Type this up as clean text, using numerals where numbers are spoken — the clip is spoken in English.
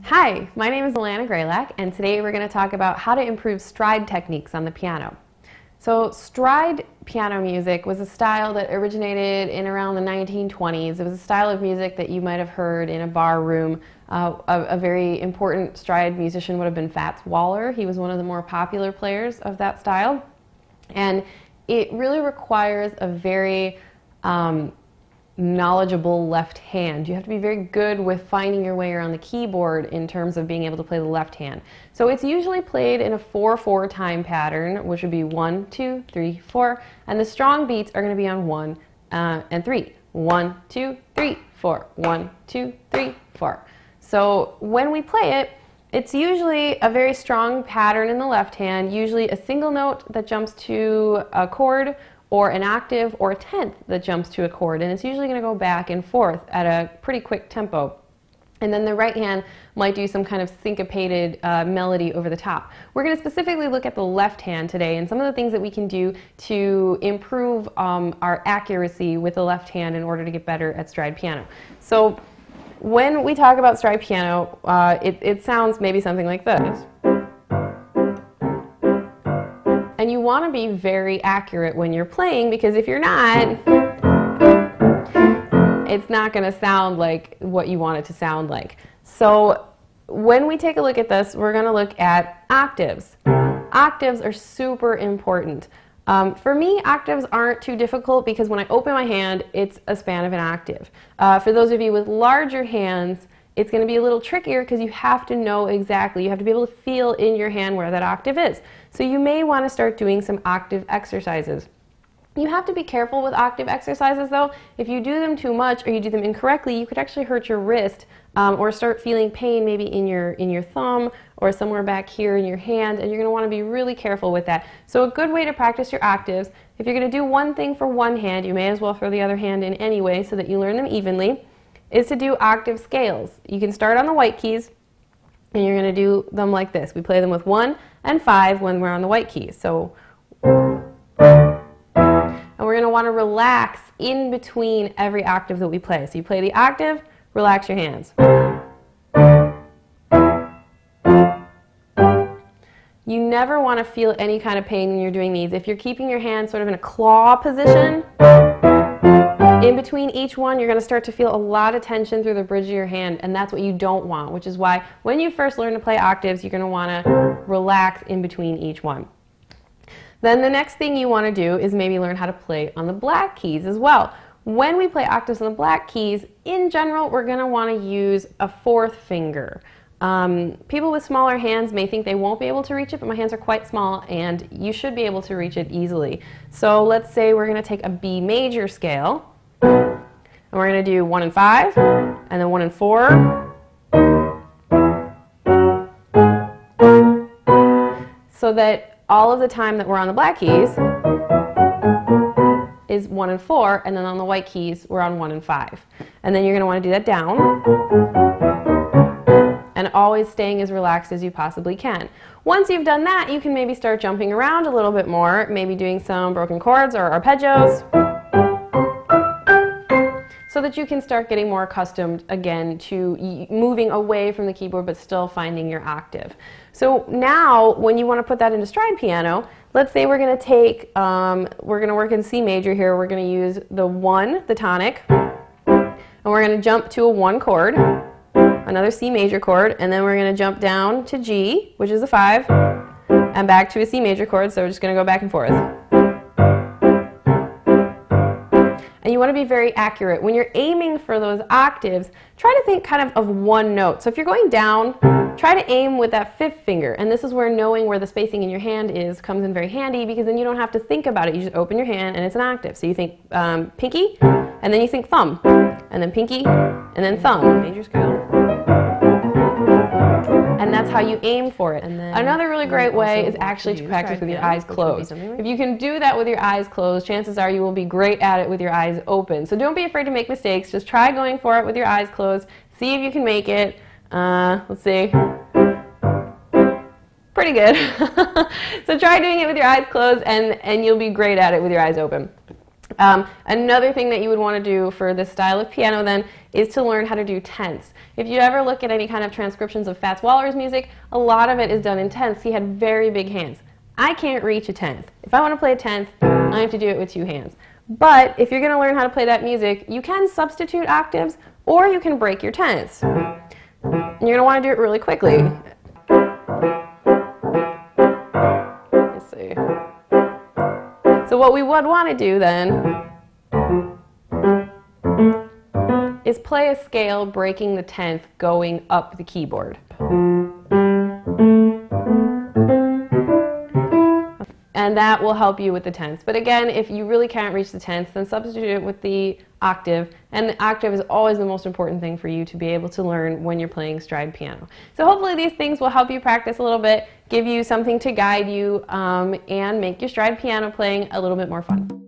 Hi, my name is Alana Grelyak, and today we're going to talk about how to improve stride techniques on the piano. So stride piano music was a style that originated in around the 1920s. It was a style of music that you might have heard in a bar room. A very important stride musician would have been Fats Waller. He was one of the more popular players of that style. And it really requires a very knowledgeable left hand. You have to be very good with finding your way around the keyboard in terms of being able to play the left hand. So it's usually played in a 4/4 time pattern, which would be 1, 2, 3, 4, and the strong beats are going to be on 1 and 3. 1, 2, 3, 4. 1, 2, 3, 4. So when we play it, it's usually a very strong pattern in the left hand, usually a single note that jumps to a chord, or an octave, or a tenth that jumps to a chord, and it's usually going to go back and forth at a pretty quick tempo. And then the right hand might do some kind of syncopated melody over the top. We're going to specifically look at the left hand today and some of the things that we can do to improve our accuracy with the left hand in order to get better at stride piano. So when we talk about stride piano, it sounds maybe something like this. And you want to be very accurate when you're playing, because if you're not, it's not going to sound like what you want it to sound like. So when we take a look at this, we're going to look at octaves. Octaves are super important. For me, octaves aren't too difficult because when I open my hand, it's a span of an octave. For those of you with larger hands, it's going to be a little trickier because you have to know exactly, you have to be able to feel in your hand where that octave is. So you may want to start doing some octave exercises. You have to be careful with octave exercises though. If you do them too much or you do them incorrectly, you could actually hurt your wrist or start feeling pain maybe in your thumb or somewhere back here in your hand, and you're going to want to be really careful with that. So a good way to practice your octaves, if you're going to do one thing for one hand, you may as well throw the other hand in anyway so that you learn them evenly, is to do octave scales. You can start on the white keys, and you're going to do them like this. We play them with 1 and 5 when we're on the white keys. So, and we're going to want to relax in between every octave that we play. So you play the octave, relax your hands. You never want to feel any kind of pain when you're doing these. If you're keeping your hands sort of in a claw position, in between each one, you're going to start to feel a lot of tension through the bridge of your hand, and that's what you don't want, which is why when you first learn to play octaves, you're going to want to relax in between each one. Then the next thing you want to do is maybe learn how to play on the black keys as well. When we play octaves on the black keys, in general, we're going to want to use a 4th finger. People with smaller hands may think they won't be able to reach it, but my hands are quite small and you should be able to reach it easily. So let's say we're going to take a B major scale, and we're going to do 1 and 5, and then 1 and 4, so that all of the time that we're on the black keys is 1 and 4, and then on the white keys we're on 1 and 5. And then you're going to want to do that down, and always staying as relaxed as you possibly can. Once you've done that, you can maybe start jumping around a little bit more, maybe doing some broken chords or arpeggios, so that you can start getting more accustomed again to moving away from the keyboard but still finding your octave. So now when you want to put that into stride piano, let's say we're going to take, we're going to work in C major here, we're going to use the 1, the tonic, and we're going to jump to a 1 chord, another C major chord, and then we're going to jump down to G, which is a 5, and back to a C major chord, so we're just going to go back and forth. And you want to be very accurate. When you're aiming for those octaves, try to think kind of one note. So if you're going down, try to aim with that 5th finger. And this is where knowing where the spacing in your hand is comes in very handy, because then you don't have to think about it. You just open your hand and it's an octave. So you think pinky, and then you think thumb, and then pinky, and then thumb. Major scale. And that's how you aim for it. And then another really great way is actually to practice with your eyes closed. If you can do that with your eyes closed, chances are you will be great at it with your eyes open. So don't be afraid to make mistakes. Just try going for it with your eyes closed. See if you can make it. Let's see. Pretty good. So try doing it with your eyes closed, and you'll be great at it with your eyes open. Another thing that you would want to do for this style of piano then is to learn how to do tenths. If you ever look at any kind of transcriptions of Fats Waller's music, a lot of it is done in tenths. He had very big hands. I can't reach a tenth. If I want to play a tenth, I have to do it with 2 hands. But if you're going to learn how to play that music, you can substitute octaves or you can break your tenths. And you're going to want to do it really quickly. Let's see. So what we would want to do then is play a scale breaking the tenth going up the keyboard. And that will help you with the tenths. But again, if you really can't reach the tenths, then substitute it with the octave. And the octave is always the most important thing for you to be able to learn when you're playing stride piano. So hopefully these things will help you practice a little bit, give you something to guide you, and make your stride piano playing a little bit more fun.